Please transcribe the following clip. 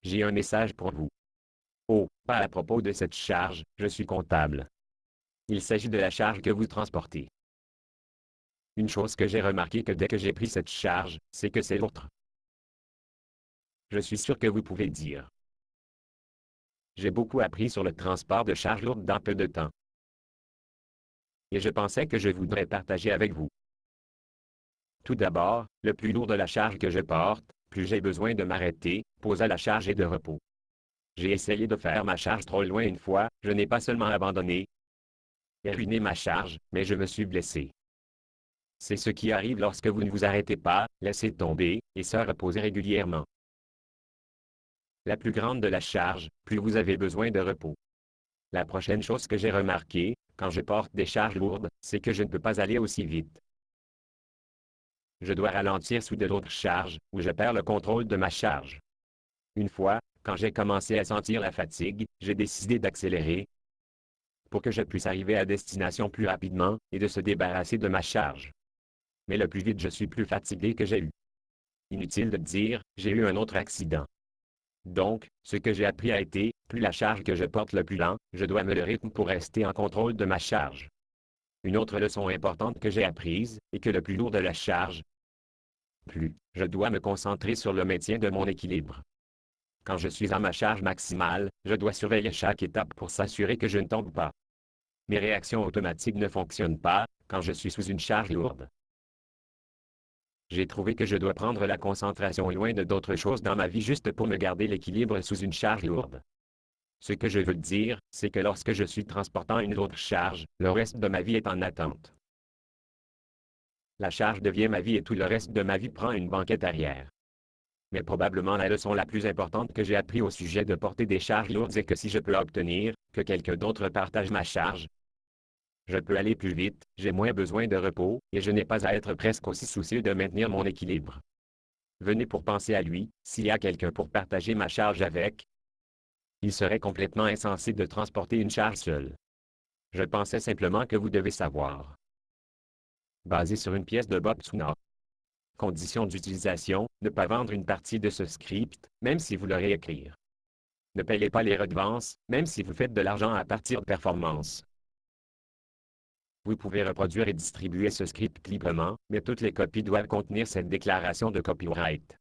j'ai un message pour vous. Oh, pas à propos de cette charge, je suis comptable. Il s'agit de la charge que vous transportez. Une chose que j'ai remarqué que dès que j'ai pris cette charge, c'est que c'est l'autre. Je suis sûr que vous pouvez dire. J'ai beaucoup appris sur le transport de charges lourdes dans peu de temps. Et je pensais que je voudrais partager avec vous. Tout d'abord, le plus lourd de la charge que je porte, plus j'ai besoin de m'arrêter, poser la charge et de repos. J'ai essayé de faire ma charge trop loin une fois, je n'ai pas seulement abandonné et ruiné ma charge, mais je me suis blessé. C'est ce qui arrive lorsque vous ne vous arrêtez pas, laissez tomber, et se reposer régulièrement. La plus grande de la charge, plus vous avez besoin de repos. La prochaine chose que j'ai remarqué, quand je porte des charges lourdes, c'est que je ne peux pas aller aussi vite. Je dois ralentir sous de l'autre charge, ou je perds le contrôle de ma charge. Une fois, quand j'ai commencé à sentir la fatigue, j'ai décidé d'accélérer pour que je puisse arriver à destination plus rapidement et de se débarrasser de ma charge. Mais le plus vite je suis plus fatigué que j'ai eu. Inutile de dire, j'ai eu un autre accident. Donc, ce que j'ai appris a été, plus la charge que je porte le plus lent, je dois me le rythme pour rester en contrôle de ma charge. Une autre leçon importante que j'ai apprise, est que le plus lourd de la charge, plus je dois me concentrer sur le maintien de mon équilibre. Quand je suis à ma charge maximale, je dois surveiller chaque étape pour s'assurer que je ne tombe pas. Mes réactions automatiques ne fonctionnent pas quand je suis sous une charge lourde. J'ai trouvé que je dois prendre la concentration loin de d'autres choses dans ma vie juste pour me garder l'équilibre sous une charge lourde. Ce que je veux dire, c'est que lorsque je suis transportant une autre charge, le reste de ma vie est en attente. La charge devient ma vie et tout le reste de ma vie prend une banquette arrière. Mais probablement la leçon la plus importante que j'ai appris au sujet de porter des charges lourdes est que si je peux obtenir que quelqu'un d'autre partage ma charge, je peux aller plus vite, j'ai moins besoin de repos, et je n'ai pas à être presque aussi soucieux de maintenir mon équilibre. Venez pour penser à lui, s'il y a quelqu'un pour partager ma charge avec, il serait complètement insensé de transporter une charge seule. Je pensais simplement que vous devez savoir. Basé sur une pièce de Bob Tsuna. Conditions d'utilisation, ne pas vendre une partie de ce script, même si vous le réécrire. Ne payez pas les redevances, même si vous faites de l'argent à partir de performances. Vous pouvez reproduire et distribuer ce script librement, mais toutes les copies doivent contenir cette déclaration de copyright.